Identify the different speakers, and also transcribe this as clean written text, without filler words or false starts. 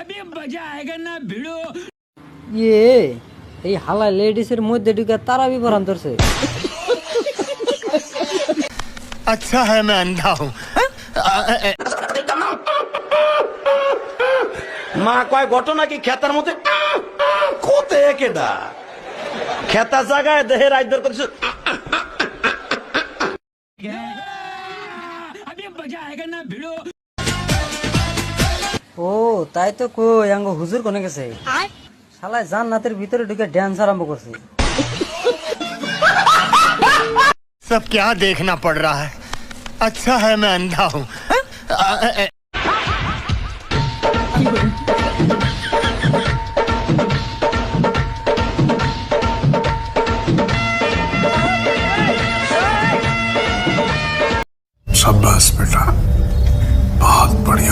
Speaker 1: अभी मजा आएगा ना भिड़ो।
Speaker 2: ইয়ে এই হালা লেডিসের মধ্যে ঢুকে তারা বিবরণ ধরছে।
Speaker 3: अच्छा है मैं अंधा हूँ।
Speaker 4: মা কয় ঘটনা কি খেতার মধ্যে কোতে কেডা খেতা জায়গায় দেহে রাইদর করছে
Speaker 1: अभी मजा आएगा ना भिड़ो।
Speaker 2: ও তাই তো কই আঙ্গ হুজুর কোনে গেছে শালায় জান্নাতের ভিতরে ঢুকে ড্যান্স আরম্ভ করছে।
Speaker 3: सब क्या देखना पड़ रहा है। अच्छा है मैं अंधा हूँ।